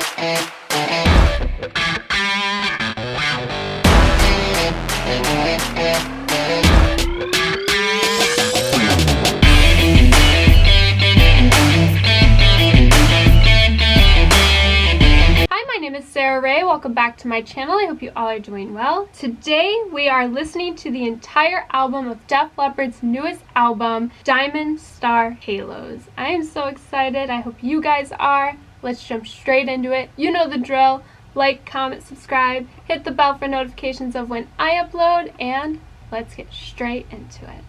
My name is Sarah Rae. Welcome back to my channel. I hope you all are doing well. Today we are listening to the entire album of Def Leppard's newest album, Diamond Star Halos. I am so excited. I hope you guys are. Let's jump straight into it. You know the drill. Like, comment, subscribe, hit the bell for notifications of when I upload, and let's get straight into it.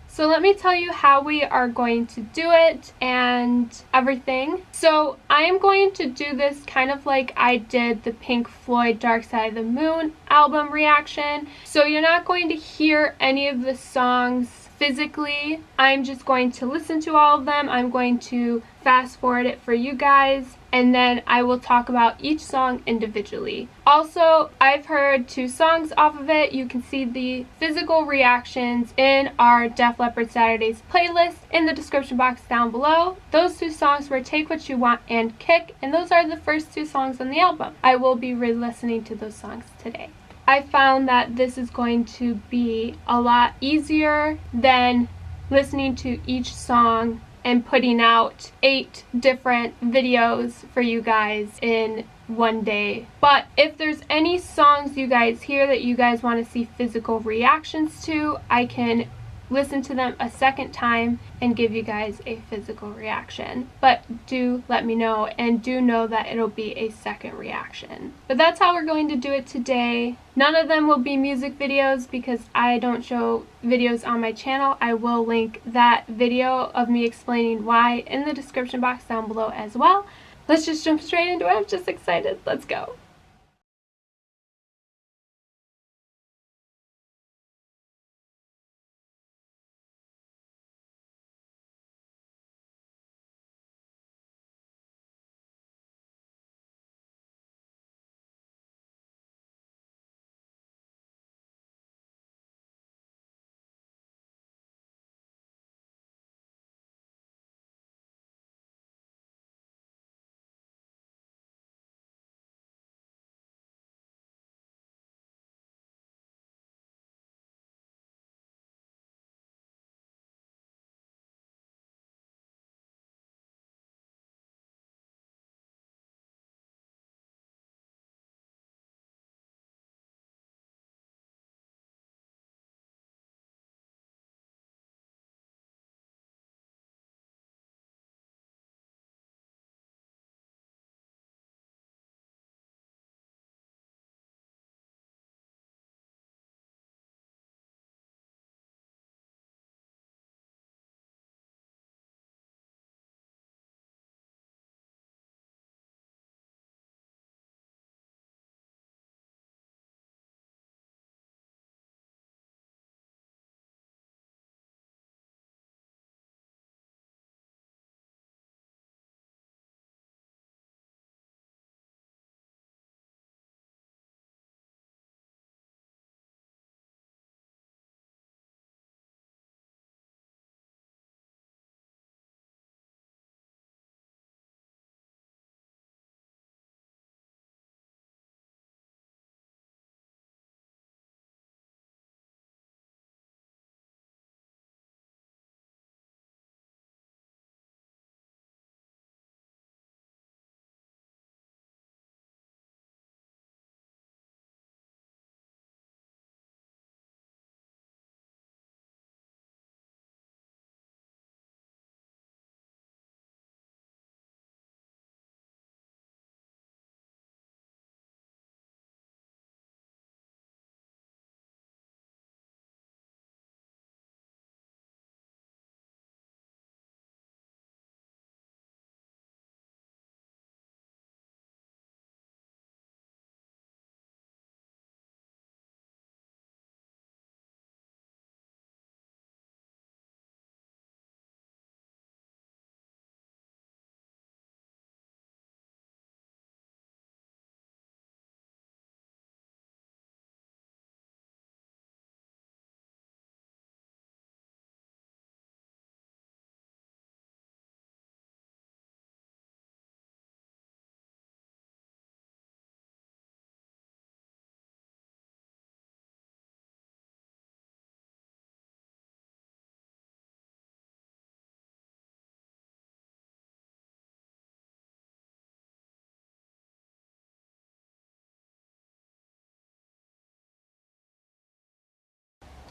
So let me tell you how we are going to do it and everything. So I am going to do this kind of like I did the Pink Floyd Dark Side of the Moon album reaction. So you're not going to hear any of the songs physically. I'm just going to listen to all of them. I'm going to fast forward it for you guys, and then I will talk about each song individually. Also, I've heard 2 songs off of it. You can see the physical reactions in our Def Leppard Saturdays playlist in the description box down below. Those 2 songs were Take What You Want and Kick, and those are the first 2 songs on the album. I will be re-listening to those songs today. I found that this is going to be a lot easier than listening to each song and putting out 8 different videos for you guys in one day. But if there's any songs you guys hear that you guys want to see physical reactions to, I can listen to them a second time and give you guys a physical reaction. But do let me know, and do know that it'll be a second reaction. But that's how we're going to do it today. None of them will be music videos because I don't show videos on my channel. I will link that video of me explaining why in the description box down below as well. Let's just jump straight into it. I'm just excited. Let's go.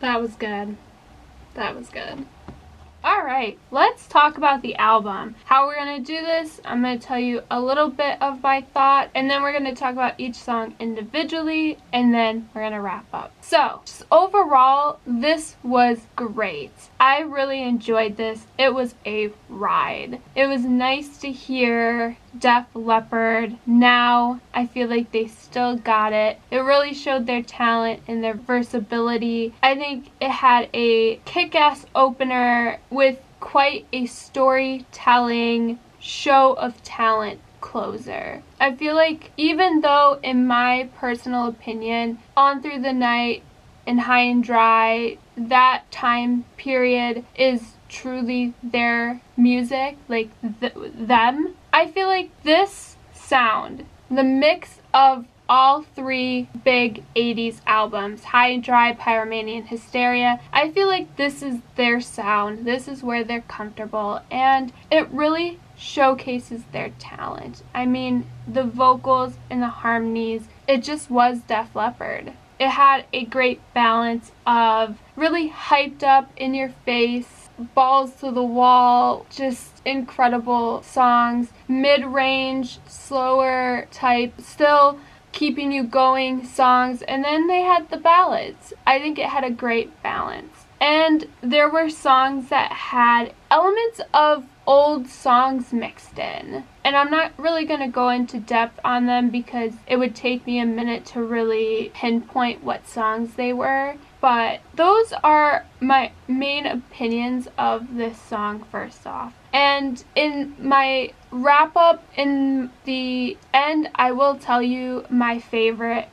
That was good. That was good. Alright, let's talk about the album. How we're going to do this, I'm going to tell you a little bit of my thought, and then we're going to talk about each song individually, and then we're going to wrap up. So, just overall, this was great. I really enjoyed this. It was a ride. It was nice to hear Def Leppard. Now, I feel like they still got it. It really showed their talent and their versatility. I think it had a kick-ass opener with quite a storytelling show of talent closer. I feel like even though, in my personal opinion, On Through the Night and High and Dry, that time period is truly their music, like them, I feel like this sound, the mix of all three big 80s albums, High and Dry, Pyromania, and Hysteria, I feel like this is their sound. This is where they're comfortable, and it really showcases their talent. I mean, the vocals and the harmonies, it just was Def Leppard. It had a great balance of really hyped up, in your face, balls to the wall, just incredible songs, mid-range, slower type, still keeping you going songs, and then they had the ballads. I think it had a great balance. And there were songs that had elements of old songs mixed in. And I'm not really going to go into depth on them because it would take me a minute to really pinpoint what songs they were. But those are my main opinions of this song first off. And in my wrap up in the end, I will tell you my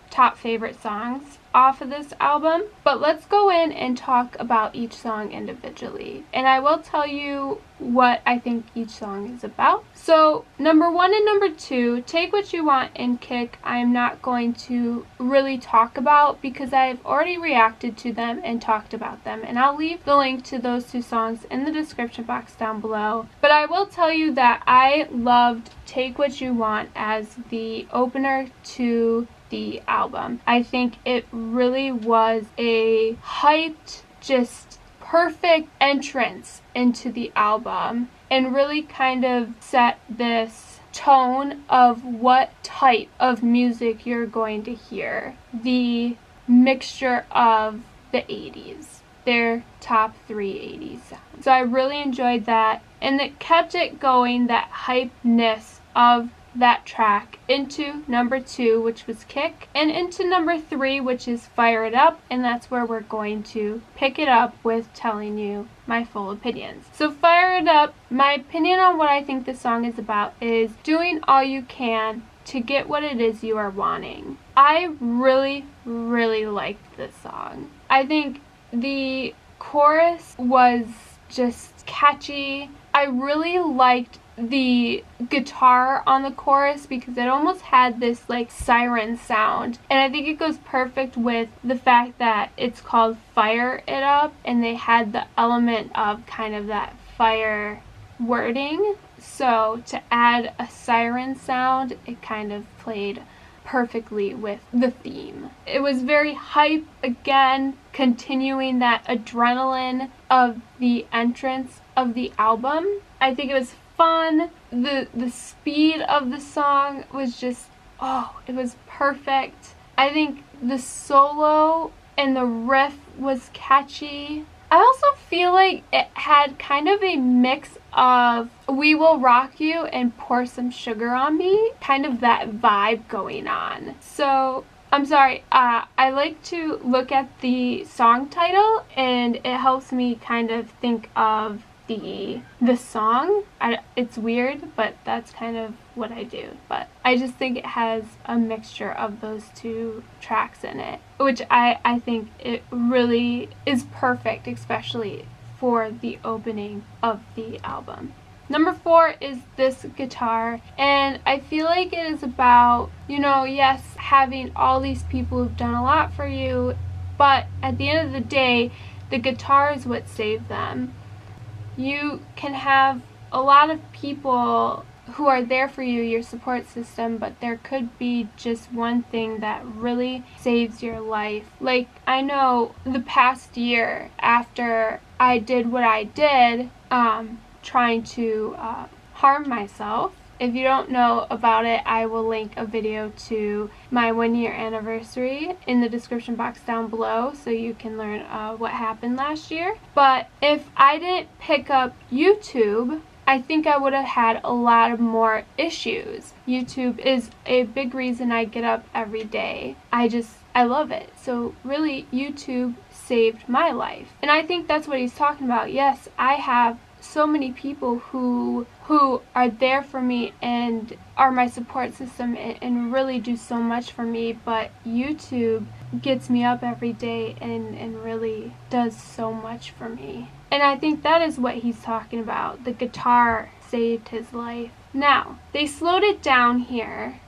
top favorite songs off of this album. But let's go in and talk about each song individually. And I will tell you what I think each song is about. So number 1 and number 2, Take What You Want and Kick, I am not going to really talk about because I've already reacted to them and talked about them. And I'll leave the link to those 2 songs in the description box down below. But I will tell you that I loved Take What You Want as the opener to the album. I think it really was a hyped, just perfect entrance into the album and really kind of set this tone of what type of music you're going to hear. The mixture of the 80s, their top 3 80s sounds. So I really enjoyed that, and it kept it going, that hypeness of that track, into number 2, which was Kick, and into number 3, which is Fire It Up, and that's where we're going to pick it up with telling you my full opinions. So Fire It Up, my opinion on what I think this song is about is doing all you can to get what it is you are wanting. I really, really liked this song. I think the chorus was just catchy. I really liked the guitar on the chorus because it almost had this like siren sound, and I think it goes perfect with the fact that it's called Fire It Up and they had the element of kind of that fire wording, so to add a siren sound, it kind of played perfectly with the theme. It was very hype, again, continuing that adrenaline of the entrance of the album. I think it was fun. The speed of the song was just, it was perfect. I think the solo and the riff was catchy. I also feel like it had kind of a mix of We Will Rock You and Pour Some Sugar on Me, kind of that vibe going on. So I'm sorry, I like to look at the song title and it helps me kind of think of the song. It's weird, but that's kind of what I do. But I just think it has a mixture of those 2 tracks in it, which I think it really is perfect, especially for the opening of the album. Number 4 is this guitar, and I feel like it is about, yes, having all these people who've done a lot for you, but at the end of the day, the guitar is what saved them. You can have a lot of people who are there for you, your support system, but there could be just one thing that really saves your life. Like, I know the past year after I did what I did, trying to harm myself. If you don't know about it, I will link a video to my 1-year anniversary in the description box down below so you can learn what happened last year. But if I didn't pick up YouTube, I think I would have had a lot of more issues. YouTube is a big reason I get up every day. I love it. So really, YouTube saved my life. And I think that's what he's talking about. Yes, I have so many people who are there for me and are my support system and really do so much for me, but YouTube gets me up every day and really does so much for me. And I think that is what he's talking about. The guitar saved his life. Now, they slowed it down here,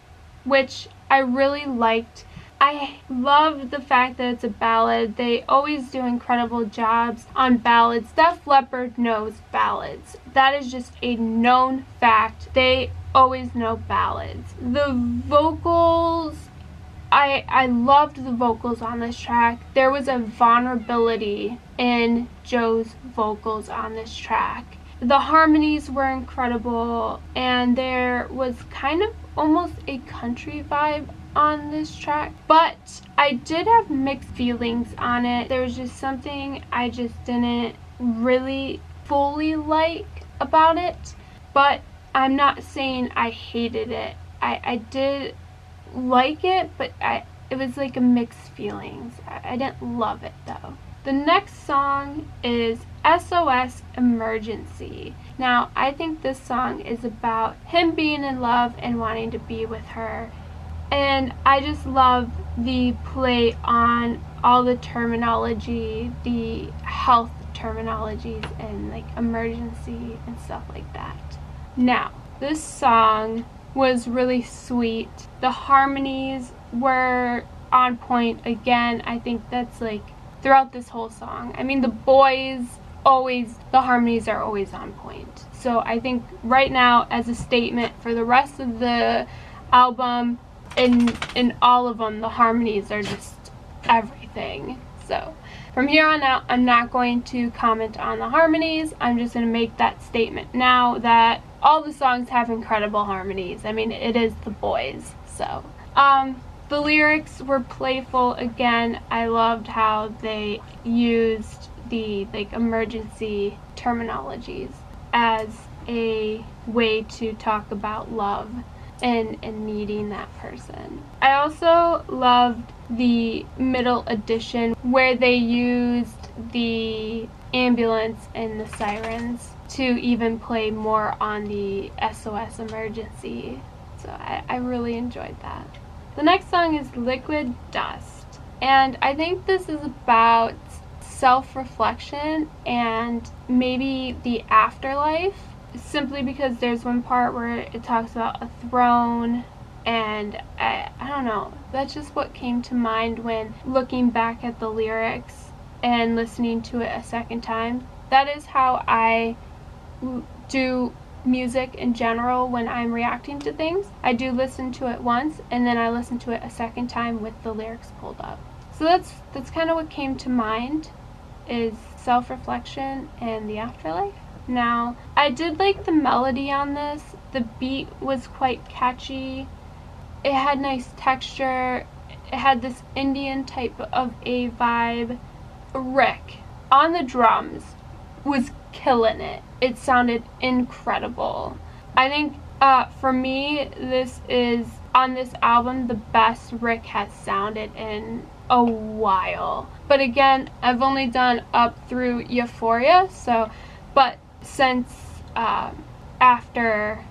which I really liked. I love the fact that it's a ballad. They always do incredible jobs on ballads. Def Leppard knows ballads. That is just a known fact. They always know ballads. The vocals, I loved the vocals on this track. There was a vulnerability in Joe's vocals on this track. The harmonies were incredible, and there was kind of almost a country vibe on this track, but I did have mixed feelings on it. There was just something I just didn't really fully like about it, but I'm not saying I hated it. I did like it, but it was like a mixed feelings. I didn't love it though. The next song is SOS Emergency. Now, I think this song is about him being in love and wanting to be with her. And I just love the play on all the terminology, the health terminologies and like emergency and stuff like that. Now, this song was really sweet. The harmonies were on point again. I think that's like throughout this whole song. I mean, the harmonies are always on point. So I think right now, as a statement for the rest of the album, in all of them, the harmonies are just everything. So from here on out, I'm not going to comment on the harmonies. I'm just going to make that statement now that all the songs have incredible harmonies. I mean, it is the boys. So the lyrics were playful again. I loved how they used the like emergency terminologies as a way to talk about love and needing that person. I also loved the middle edition where they used the ambulance and the sirens to even play more on the SOS emergency. So I really enjoyed that. The next song is Liquid Dust, and I think this is about self-reflection and maybe the afterlife, simply because there's one part where it talks about a throne, and I don't know, that's just what came to mind when looking back at the lyrics and listening to it a second time. That is how I do music in general when I'm reacting to things. I do listen to it once and then I listen to it a second time with the lyrics pulled up. So that's kind of what came to mind, is self-reflection and the afterlife. Now, I did like the melody on this. The beat was quite catchy. It had nice texture. It had this Indian type of a vibe. Rick on the drums was killing it. It sounded incredible. I think for me, this is, on this album, the best Rick has sounded in a while. But again, I've only done up through Euphoria, but since after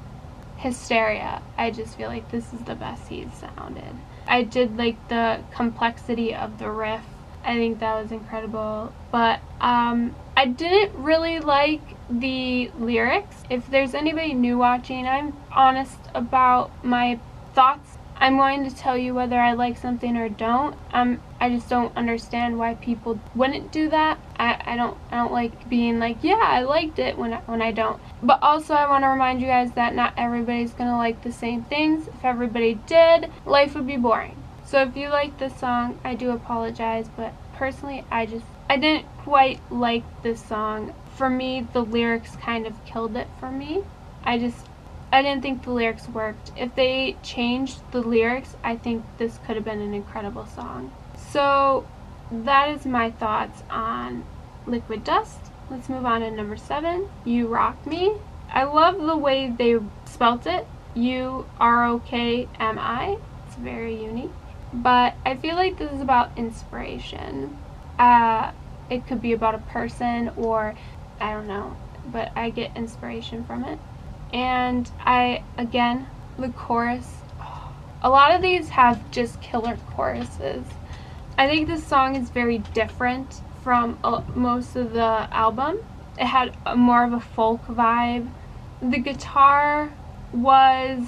Hysteria, I just feel like this is the best he's sounded. I did like the complexity of the riff. I think that was incredible. But I didn't really like the lyrics. If there's anybody new watching, I'm honest about my thoughts. I'm going to tell you whether I like something or don't. I just don't understand why people wouldn't do that. I don't like being like, yeah, I liked it when I don't. But also I want to remind you guys that not everybody's gonna like the same things. If everybody did, life would be boring. So if you like this song, I do apologize, but personally I didn't quite like this song. For me, the lyrics kind of killed it for me. I didn't think the lyrics worked. If they changed the lyrics, I think this could have been an incredible song. So that is my thoughts on Liquid Dust. Let's move on to number 7, You Rock Me. I love the way they spelt it, UROKMI. It's very unique. But I feel like this is about inspiration. It could be about a person, or I don't know, but I get inspiration from it. And the chorus, a lot of these have just killer choruses. I think this song is very different from most of the album. It had more of a folk vibe. The guitar was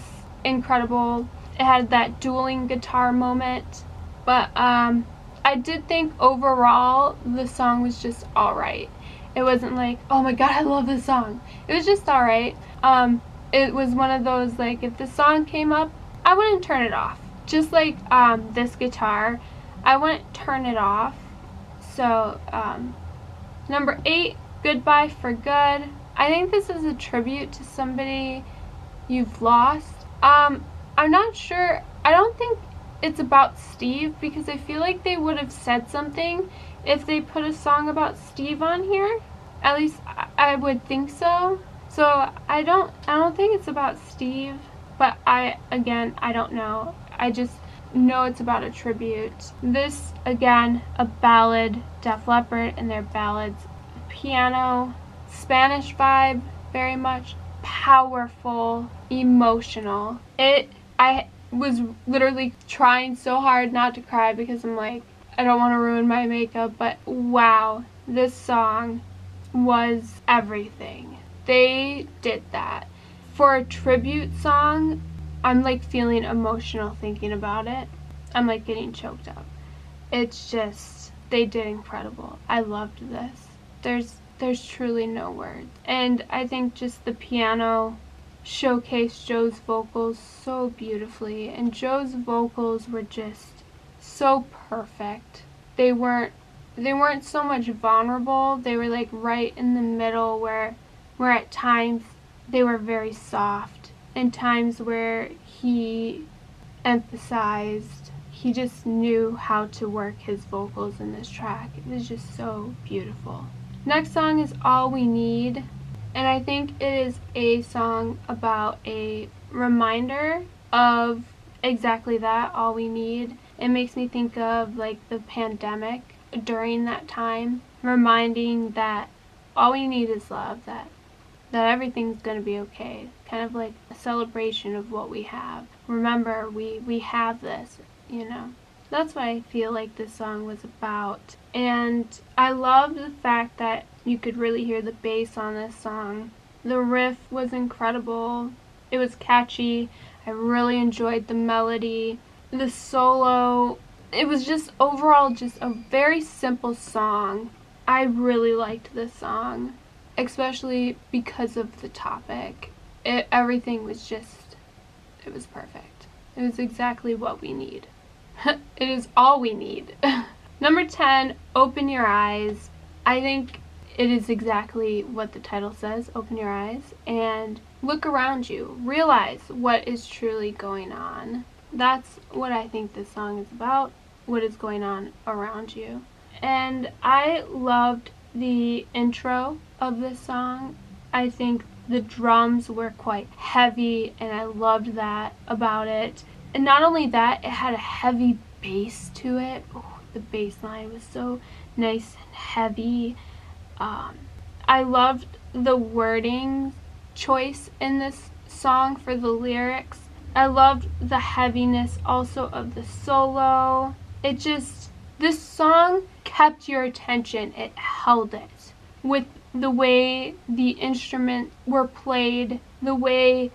incredible. It had that dueling guitar moment. But I did think overall the song was just alright. It wasn't like, oh my god, I love this song. It was just alright. It was one of those, like, if the song came up, I wouldn't turn it off. Just like this guitar, I wouldn't turn it off. So, number 8, Goodbye for Good. I think this is a tribute to somebody you've lost. I'm not sure. I don't think it's about Steve, because I feel like they would have said something if they put a song about Steve on here. At least I would think so. So I don't think it's about Steve, but I don't know. I just know it's about a tribute. This, again, a ballad, Def Leppard and their ballads. Piano, Spanish vibe, very much powerful, emotional. I was literally trying so hard not to cry because I'm like, I don't want to ruin my makeup, but wow, this song was everything. They did that. For a tribute song, I'm like feeling emotional thinking about it. I'm like getting choked up. It's just, they did incredible. I loved this. There's truly no words. And I think just the piano showcased Joe's vocals so beautifully, and Joe's vocals were just so perfect. They weren't so much vulnerable. They were like right in the middle, where at times they were very soft, and times where he emphasized, he just knew how to work his vocals in this track. It was just so beautiful. Next song is All We Need, and I think it is a song about a reminder of exactly that, all we need. It makes me think of like the pandemic during that time, reminding that all we need is love, that everything's gonna be okay. Kind of like a celebration of what we have. Remember, we have this, you know. That's what I feel like this song was about. And I love the fact that you could really hear the bass on this song. The riff was incredible. It was catchy. I really enjoyed the melody. The solo, it was just overall just a very simple song. I really liked this song, especially because of the topic. Everything was just, it was perfect. It was exactly what we need. It is all we need. Number 10, Open Your Eyes. I think it is exactly what the title says, open your eyes, and look around you. Realize what is truly going on. That's what I think this song is about, what is going on around you. And I loved the intro of this song. I think the drums were quite heavy, and I loved that about it. And not only that, it had a heavy bass to it. Oh, the bass line was so nice and heavy. I loved the wording choice in this song for the lyrics. I loved the heaviness also of the solo. This song kept your attention. It held it. With the way the instruments were played, the way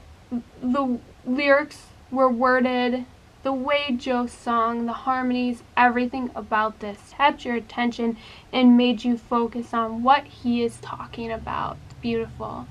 the lyrics were worded, The way Joe sung, the harmonies, everything about this kept your attention and made you focus on what he is talking about. It's beautiful.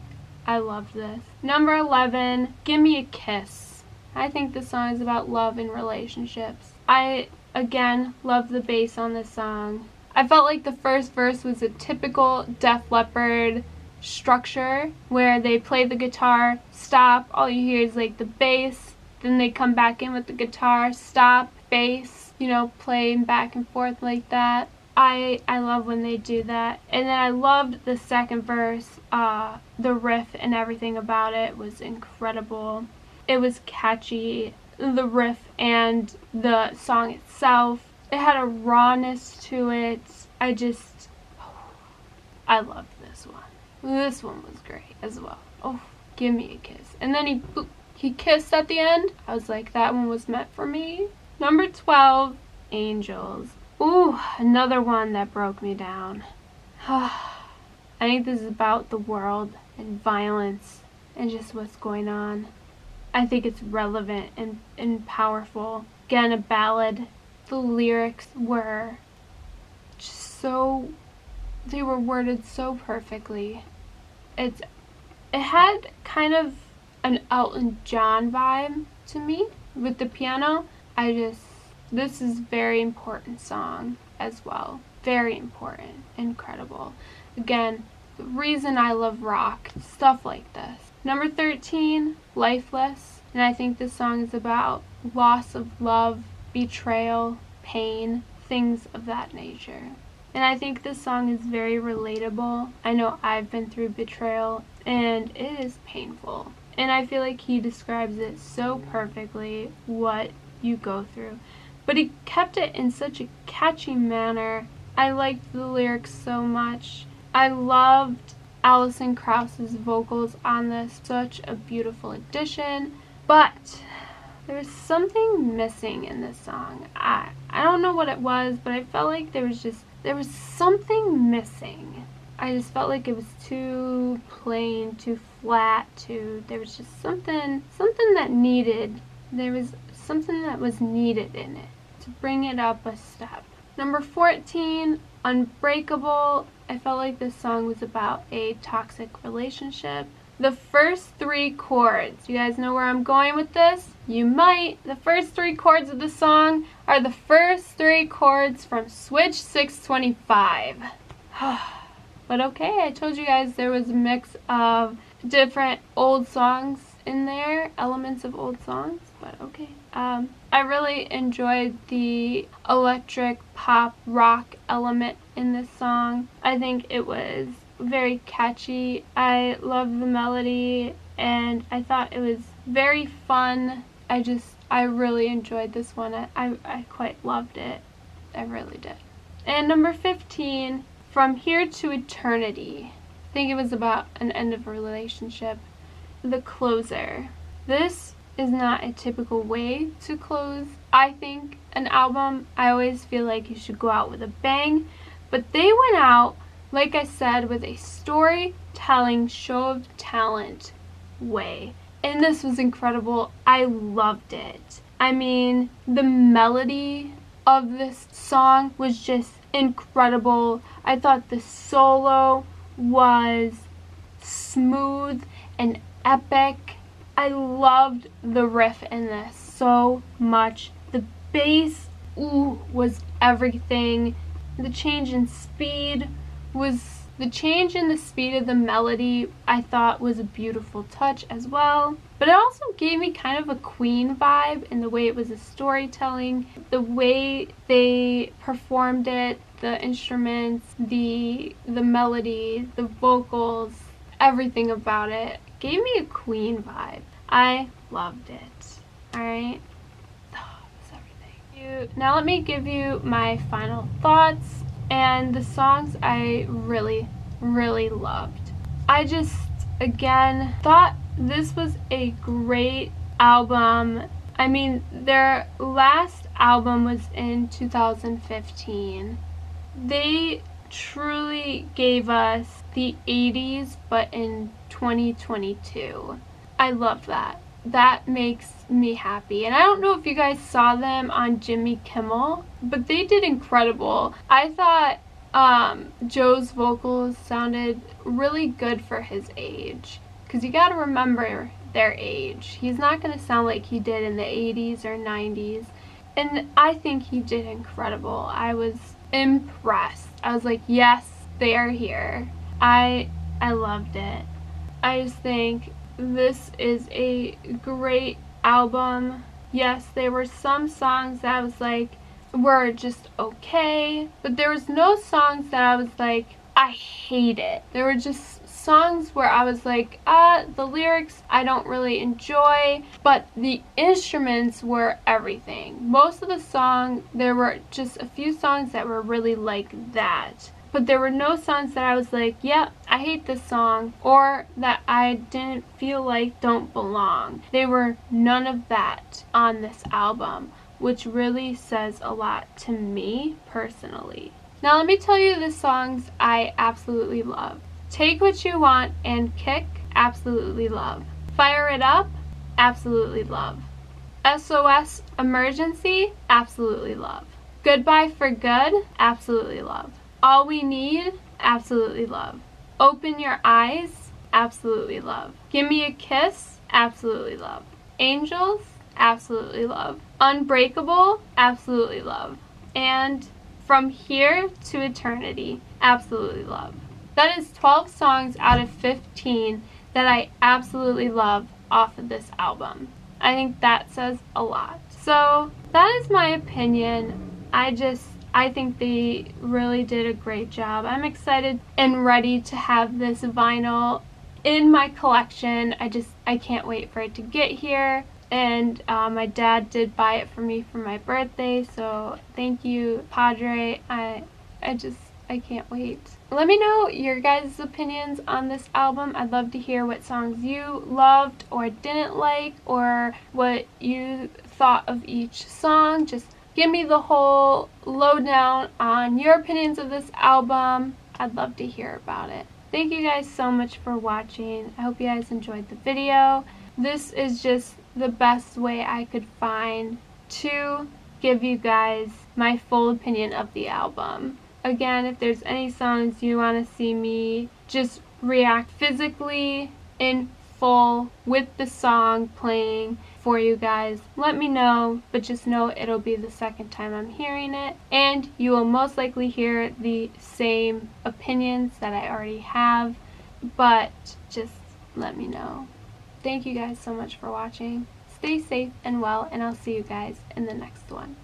I loved this. Number 11, Give Me a Kiss. I think this song is about love and relationships. I, again, love the bass on this song. I felt like the first verse was a typical Def Leppard structure where they play the guitar, stop, all you hear is like the bass, then they come back in with the guitar, stop, bass, playing back and forth like that. I love when they do that. And then I loved the second verse. The riff and everything about it was incredible. It was catchy. The riff and the song itself, it had a rawness to it. I loved this one. This one was great as well. Oh, Give Me a Kiss. And then he kissed at the end. I was like, that one was meant for me. Number 12, Angels. Ooh, another one that broke me down. I think this is about the world and violence and just what's going on. I think it's relevant and powerful. Again, a ballad. The lyrics were just they were worded so perfectly. It had kind of an Elton John vibe to me with the piano. This is a very important song as well. Very important. Incredible. Again, the reason I love rock, stuff like this. Number 13, Lifeless. And I think this song is about loss of love, betrayal, pain, things of that nature. And I think this song is very relatable. I know I've been through betrayal and it is painful. And I feel like he describes it so perfectly, what you go through. But he kept it in such a catchy manner. I liked the lyrics so much. I loved Alison Krauss's vocals on this. Such a beautiful addition. But there was something missing in this song. I don't know what it was, but I felt like there was something missing. I just felt like it was too plain, too flat, there was just something that was needed in it to bring it up a step. Number 14, Unbreakable. I felt like this song was about a toxic relationship. The first 3 chords, you guys know where I'm going with this? You might. The first 3 chords of the song are the first 3 chords from Switch 625. But okay, I told you guys there was a mix of different old songs in there, elements of old songs, but okay. I really enjoyed the electric pop rock element in this song. I think it was very catchy. I loved the melody and I thought it was very fun. I really enjoyed this one. I quite loved it. I really did. And number 15, From Here to Eternity. I think it was about an end of a relationship. The closer. This is not a typical way to close, I think, an album. I always feel like you should go out with a bang, but they went out, like I said, with a storytelling, show of talent way. And this was incredible. I loved it. I mean, the melody of this song was just incredible. I thought the solo was smooth and epic. I loved the riff in this so much. The bass, was everything. The change in the speed of the melody, I thought was a beautiful touch as well. But it also gave me kind of a Queen vibe in the way it was a storytelling, the way they performed it, the instruments, the melody, the vocals, everything about it gave me a Queen vibe. I loved it. Alright? That's everything. Now let me give you my final thoughts and the songs I really, really loved. I just, again, thought this was a great album. I mean, their last album was in 2015. They truly gave us the 80s, but in 2022. I love that. that makes me happy. And I don't know if you guys saw them on Jimmy Kimmel, but they did incredible. I thought Joe's vocals sounded really good for his age, because you got to remember their age. He's not going to sound like he did in the 80s or 90s, and I think he did incredible. I was impressed. I was like, yes, they are here. I loved it. I just think this is a great album. Yes, there were some songs that I was like, were just okay, but there was no songs that I was like, I hate it. There were just songs where I was like, the lyrics I don't really enjoy, but the instruments were everything. Most of the song, there were just a few songs that were really like that. But there were no songs that I was like, yeah, I hate this song, or that I didn't feel like don't belong. There were none of that on this album, which really says a lot to me personally. Now let me tell you the songs I absolutely love. Take What You Want and Kick, absolutely love. Fire It Up, absolutely love. SOS Emergency, absolutely love. Goodbye for Good, absolutely love. All We Need, absolutely love. Open Your Eyes, absolutely love. Give Me a Kiss, absolutely love. Angels, absolutely love. Unbreakable, absolutely love. And From Here to Eternity, absolutely love. That is 12 songs out of 15 that I absolutely love off of this album. I think that says a lot. So that is my opinion. I think they really did a great job. I'm excited and ready to have this vinyl in my collection. I can't wait for it to get here. And my dad did buy it for me for my birthday, so thank you, Padre. I can't wait. Let me know your guys' opinions on this album. I'd love to hear what songs you loved or didn't like, or what you thought of each song. Just give me the whole lowdown on your opinions of this album. I'd love to hear about it. Thank you guys so much for watching. I hope you guys enjoyed the video. This is just the best way I could find to give you guys my full opinion of the album. Again, if there's any songs you want to see me just react physically in full with the song playing for you guys, let me know, but just know it'll be the second time I'm hearing it, and you will most likely hear the same opinions that I already have, but just let me know. Thank you guys so much for watching. Stay safe and well, and I'll see you guys in the next one.